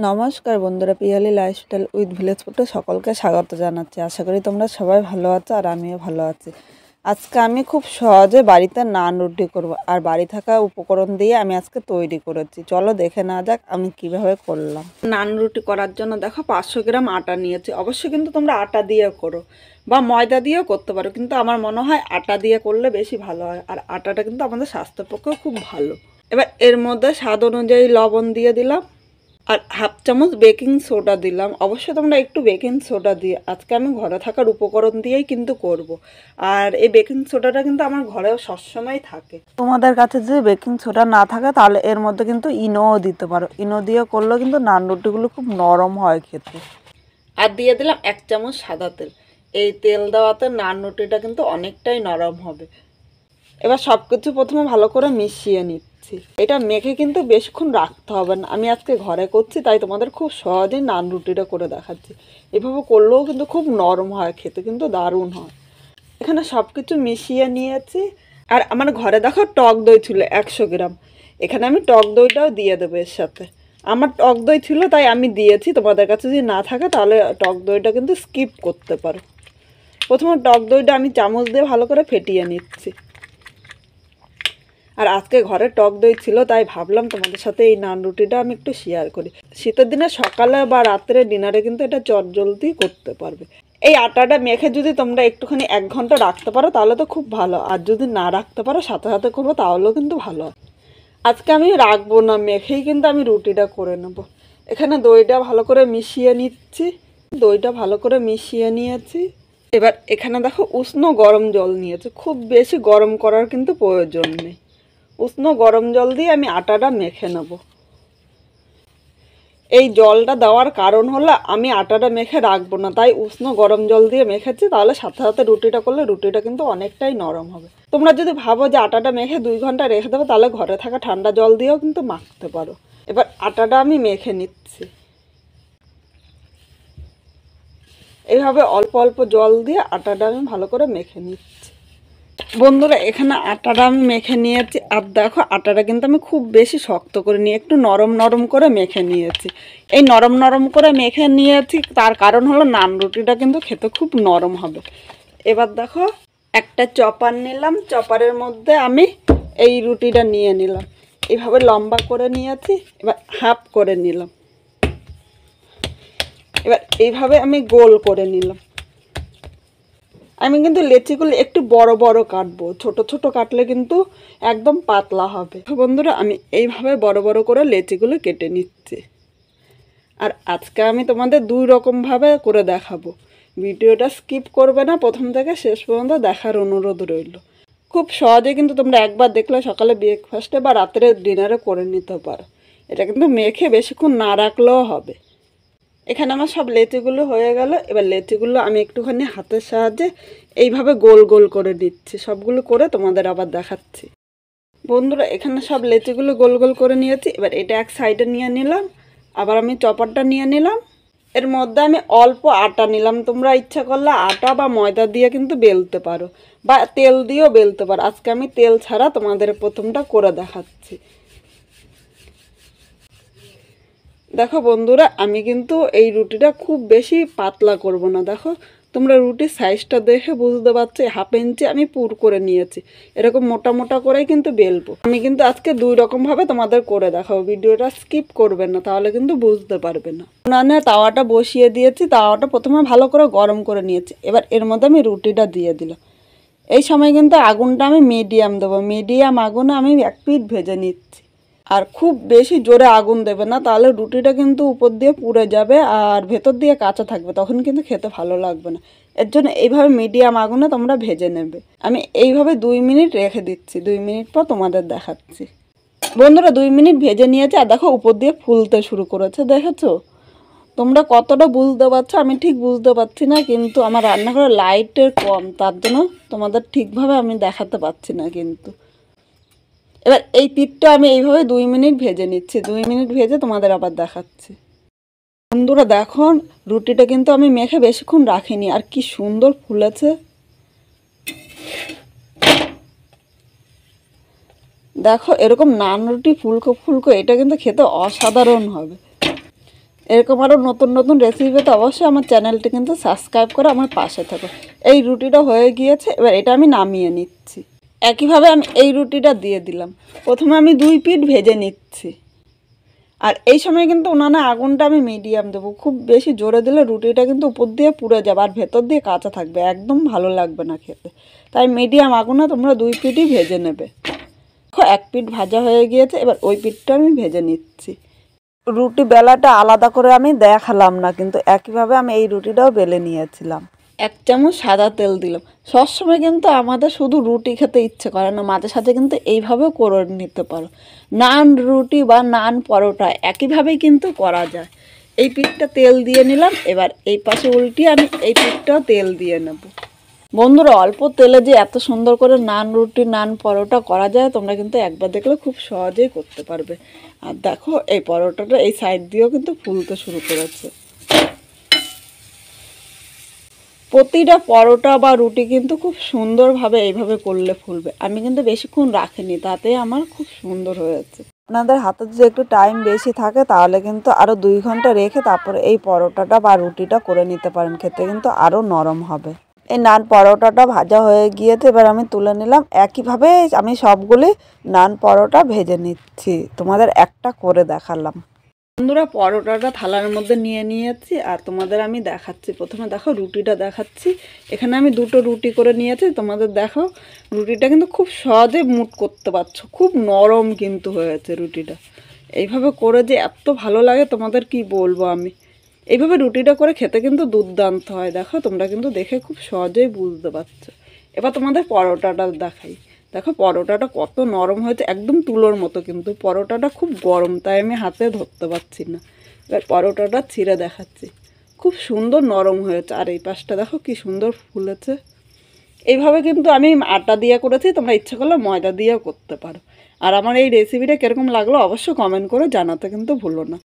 নমস্কার বন্ধুরা, Piyali lifestyle with village ফুডে সকলকে স্বাগত জানাচ্ছি। আশা করি তোমরা সবাই ভালো আছো আর আমিও ভালো আছি। আজকে আমি খুব সহজে বাড়িতে নান রুটি করব, আর বাড়ি থাকা উপকরণ দিয়ে আমি আজকে তৈরি করেছি। চলো দেখে না যাক আমি কিভাবে করলাম। নান রুটি করার জন্য দেখো 500 গ্রাম আটা নিয়েছি। অবশ্যই কিন্তু তোমরা আটা দিয়ে করো বা ময়দা দিয়েও করতে পারো, কিন্তু আমার মনে হয় আটা দিয়ে করলে বেশি ভালো হয়, আর আটাটা কিন্তু আমাদের স্বাস্থ্যের পক্ষেও খুব ভালো। এবার এর মধ্যে স্বাদ অনুযায়ী লবণ দিয়ে দিলাম, আর হাফ চামচ বেকিং সোডা দিলাম। অবশ্যই তোমরা একটু বেকিং সোডা দিয়ে, আজকে আমি ঘরে থাকার উপকরণ দিয়েই কিন্তু করব। আর এই বেকিং সোডাটা কিন্তু আমার ঘরেও সবসময় থাকে। তোমাদের কাছে যদি বেকিং সোডা না থাকে তাহলে এর মধ্যে কিন্তু ইনোও দিতে পারো। ইনো দিয়ে করলেও কিন্তু নান রুটিগুলো খুব নরম হয় খেতে। আর দিয়ে দিলাম 1 চামচ সাদা তেল। এই তেল দেওয়াতে নান রুটিটা কিন্তু অনেকটাই নরম হবে। এবার সব কিছু প্রথমে ভালো করে মিশিয়ে নিচ্ছি। এটা মেখে কিন্তু বেশিক্ষণ রাখতে হবে না, আমি আজকে ঘরে করছি তাই তোমাদের খুব সহজেই নান রুটিটা করে দেখাচ্ছি। এভাবে করলেও কিন্তু খুব নরম হয়, খেতে কিন্তু দারুণ হয়। এখানে সব কিছু মিশিয়ে নিয়েছি। আর আমার ঘরে দেখো টক দই ছিল 100 গ্রাম। এখানে আমি টক দইটাও দিয়ে দেবো এর সাথে। আমার টক দই ছিল তাই আমি দিয়েছি, তোমাদের কাছে যদি না থাকে তাহলে টক দইটা কিন্তু স্কিপ করতে পারো। প্রথমে টক দইটা আমি চামচ দিয়ে ভালো করে ফেটিয়ে নিচ্ছি। আর আজকে ঘরে টক দই ছিল তাই ভাবলাম তোমাদের সাথে এই নান রুটিটা আমি একটু শেয়ার করি। শীতের দিনে সকালে বা রাত্রে ডিনারে কিন্তু এটা চটজলদি করতে পারবে। এই আটাটা মেখে যদি তোমরা একটুখানি 1 ঘন্টা রাখতে পারো তাহলে তো খুব ভালো, আর যদি না রাখতে পারো সাথে সাথে করবো তাহলেও কিন্তু ভালো। আজকে আমি রাখবো না, মেখেই কিন্তু আমি রুটিটা করে নেব। এখানে দইটা ভালো করে মিশিয়ে নিচ্ছি। দইটা ভালো করে মিশিয়ে নিয়েছি। এবার এখানে দেখো উষ্ণ গরম জল নিয়েছি। খুব বেশি গরম করার কিন্তু প্রয়োজন নেই। উষ্ণ গরম জল দিয়ে আমি আটাটা মেখে নেব। এই জলটা দেওয়ার কারণ হলো আমি আটাটা মেখে রাখবো না, তাই উষ্ণ গরম জল দিয়ে মেখেছি। তাহলে সাথে সাথে রুটিটা করলে রুটিটা কিন্তু অনেকটাই নরম হবে। তোমরা যদি ভাবো যে আটাটা মেখে 2 ঘন্টা রেখে দেবো তাহলে ঘরে থাকা ঠান্ডা জল দিয়েও কিন্তু মাখতে পারো। এবার আটাটা আমি মেখে নিচ্ছি। এইভাবে অল্প অল্প জল দিয়ে আটাটা আমি ভালো করে মেখে নিচ্ছি। বন্ধুরা এখানে আটাটা আমি মেখে নিয়েছি, আর দেখো আটাটা কিন্তু আমি খুব বেশি শক্ত করে নিয়ে একটু নরম নরম করে মেখে নিয়েছি। এই নরম নরম করে মেখে নিয়েছি তার কারণ হলো নান রুটিটা কিন্তু খেতে খুব নরম হবে। এবার দেখো একটা চপার নিলাম, চপারের মধ্যে আমি এই রুটিটা নিয়ে নিলাম। এইভাবে লম্বা করে নিয়েছি, এবার হাফ করে নিলাম। এবার এইভাবে আমি গোল করে নিলাম। আমি কিন্তু লেচিগুলো একটু বড় বড় কাটবো, ছোট ছোট কাটলে কিন্তু একদম পাতলা হবে। বন্ধুরা আমি এইভাবে বড় বড় করে লেচিগুলো কেটে নিচ্ছি। আর আজকে আমি তোমাদের 2 রকমভাবে করে দেখাবো। ভিডিওটা স্কিপ করবে না, প্রথম থেকে শেষ পর্যন্ত দেখার অনুরোধ রইল। খুব সহজে কিন্তু তোমরা একবার দেখলে সকালে ব্রেকফাস্টে বা রাত্রে ডিনারে করে নিতে পারো। এটা কিন্তু মেখে বেশিক্ষণ না রাখলেও হবে। এখানে আমার সব লেচিগুলো হয়ে গেল। এবার লেচিগুলো আমি একটুখানি হাতের সাহায্যে এইভাবে গোল গোল করে দিচ্ছি। সবগুলো করে তোমাদের আবার দেখাচ্ছি। বন্ধুরা এখানে সব লেচিগুলো গোল গোল করে নিয়েছি। এবার এটা এক সাইডে নিয়ে নিলাম, আবার আমি চপারটা নিয়ে নিলাম। এর মধ্যে আমি অল্প আটা নিলাম। তোমরা ইচ্ছা করলে আটা বা ময়দা দিয়ে কিন্তু বেলতে পারো, বা তেল দিয়েও বেলতে পারো। আজকে আমি তেল ছাড়া তোমাদের প্রথমটা করে দেখাচ্ছি। দেখো বন্ধুরা আমি কিন্তু এই রুটিটা খুব বেশি পাতলা করব না। দেখো তোমরা রুটির সাইজটা দেখে বুঝতে পারছো, 1/2 ইঞ্চি আমি পুর করে নিয়েছি। এরকম মোটা মোটা করেই কিন্তু বেলবো। আমি কিন্তু আজকে 2 রকমভাবে তোমাদের করে দেখাবো। ভিডিওটা স্কিপ করবে না, তাহলে কিন্তু বুঝতে পারবে না। উনানে তাওয়াটা বসিয়ে দিয়েছি। তাওয়াটা প্রথমে ভালো করে গরম করে নিয়েছি। এবার এর মধ্যে আমি রুটিটা দিয়ে দিলাম। এই সময় কিন্তু আগুনটা আমি মিডিয়াম দেবো। মিডিয়াম আগুনে আমি 1 পিঠ ভেজে নিচ্ছি। আর খুব বেশি জোরে আগুন দেবে না, তাহলে রুটিটা কিন্তু উপর দিয়ে পুড়ে যাবে আর ভেতর দিয়ে কাঁচা থাকবে, তখন কিন্তু খেতে ভালো লাগবে না। এর জন্য এইভাবে মিডিয়াম আগুনে তোমরা ভেজে নেবে। আমি এইভাবে 2 মিনিট রেখে দিচ্ছি। 2 মিনিট পর তোমাদের দেখাচ্ছি। বন্ধুরা 2 মিনিট ভেজে নিয়েছে, আর দেখো উপর দিয়ে ফুলতে শুরু করেছে। দেখেছো তোমরা কতটা বুঝতে পারছো আমি ঠিক বুঝতে পারছি না, কিন্তু আমার রান্নাঘরে লাইটের কম, তার জন্য তোমাদের ঠিকভাবে আমি দেখাতে পারছি না। কিন্তু এবার এই পিঠটা আমি এইভাবে 2 মিনিট ভেজে নিচ্ছি। 2 মিনিট ভেজে তোমাদের আবার দেখাচ্ছি। বন্ধুরা দেখো রুটিটা কিন্তু আমি মেখে বেশিক্ষণ রাখিনি, আর কি সুন্দর ফুলেছে। দেখো এরকম নান রুটি ফুলকো ফুলকো, এটা কিন্তু খেতে অসাধারণ হবে। এরকম আরও নতুন নতুন রেসিপি পেতে অবশ্যই আমার চ্যানেলটি কিন্তু সাবস্ক্রাইব করে আমার পাশে থাকো। এই রুটিটা হয়ে গিয়েছে, এবার এটা আমি নামিয়ে নিচ্ছি। একইভাবে আমি এই রুটিটা দিয়ে দিলাম। প্রথমে আমি 2 পিঠ ভেজে নিচ্ছি। আর এই সময় কিন্তু উনানে আগুনটা আমি মিডিয়াম দেবো, খুব বেশি জোরে দিলে রুটিটা কিন্তু উপর দিয়ে পুড়ে যাবে আর ভেতর দিয়ে কাঁচা থাকবে, একদম ভালো লাগবে না খেতে। তাই মিডিয়াম আগুনে তোমরা 2 পিঠই ভেজে নেবে। দেখো 1 পিঠ ভাজা হয়ে গিয়েছে, এবার ওই পিঠটা আমি ভেজে নিচ্ছি। রুটি বেলাটা আলাদা করে আমি দেখালাম না, কিন্তু একইভাবে আমি এই রুটিটাও বেলে নিয়েছিলাম। 1 চামচ সাদা তেল দিলাম। সবসময় কিন্তু আমাদের শুধু রুটি খেতে ইচ্ছে করে না, মাঝে সাঝে কিন্তু এইভাবেও করে নিতে পারো। নান রুটি বা নান পরোটা একইভাবেই কিন্তু করা যায়। এই পিঠটা তেল দিয়ে নিলাম, এবার এই পাশে উল্টিয়ে আমি এই পিঠটাও তেল দিয়ে নেব। বন্ধুরা, অল্প তেলে যে এত সুন্দর করে নান রুটি নান পরোটা করা যায় তোমরা কিন্তু একবার দেখলে খুব সহজেই করতে পারবে। আর দেখো এই পরোটাটা এই সাইড দিয়েও কিন্তু ফুলতে শুরু করেছে। প্রতিটা পরোটা বা রুটি কিন্তু খুব সুন্দরভাবে এইভাবে করলে ফুলবে। আমি কিন্তু বেশিক্ষণ রাখিনি, তাতে আমার খুব সুন্দর হয়েছে। আপনাদের হাতে যদি একটু টাইম বেশি থাকে তাহলে কিন্তু আরও 2 ঘন্টা রেখে তারপরে এই পরোটাটা বা রুটিটা করে নিতে পারেন, খেতে কিন্তু আরও নরম হবে। এই নান পরোটাটা ভাজা হয়ে গিয়েছে, এবার আমি তুলে নিলাম। একইভাবে আমি সবগুলি নান পরোটা ভেজে নিচ্ছি, তোমাদের একটা করে দেখালাম। বন্ধুরা, পরোটাটা থালার মধ্যে নিয়ে নিয়েছি আর তোমাদের আমি দেখাচ্ছি। প্রথমে দেখো রুটিটা দেখাচ্ছি। এখানে আমি 2টো রুটি করে নিয়েছি। তোমাদের দেখো রুটিটা কিন্তু খুব সহজে মুট করতে পারছো, খুব নরম কিন্তু হয়েছে রুটিটা। এইভাবে করে যে এত ভালো লাগে তোমাদের কি বলবো আমি। এইভাবে রুটিটা করে খেতে কিন্তু দুর্দান্ত হয়। দেখো তোমরা কিন্তু দেখে খুব সহজেই বুঝতে পারছো। এবার তোমাদের পরোটাটা দেখাই। দেখো পরোটাটা কত নরম হয়েছে, একদম তুলোর মতো। কিন্তু পরোটাটা খুব গরম, তাই আমি হাতে ধরতে পারছি না। এবার পরোটাটা ছিঁড়ে দেখাচ্ছি। খুব সুন্দর নরম হয়েছে, আর এই পাশটা দেখো কি সুন্দর ফুলেছে। এইভাবে কিন্তু আমি আটা দিয়ে করেছি, তোমরা ইচ্ছে করলে ময়দা দিয়েও করতে পারো। আর আমার এই রেসিপিটা কীরকম লাগলো অবশ্যই কমেন্ট করে জানাতে কিন্তু ভুলো না।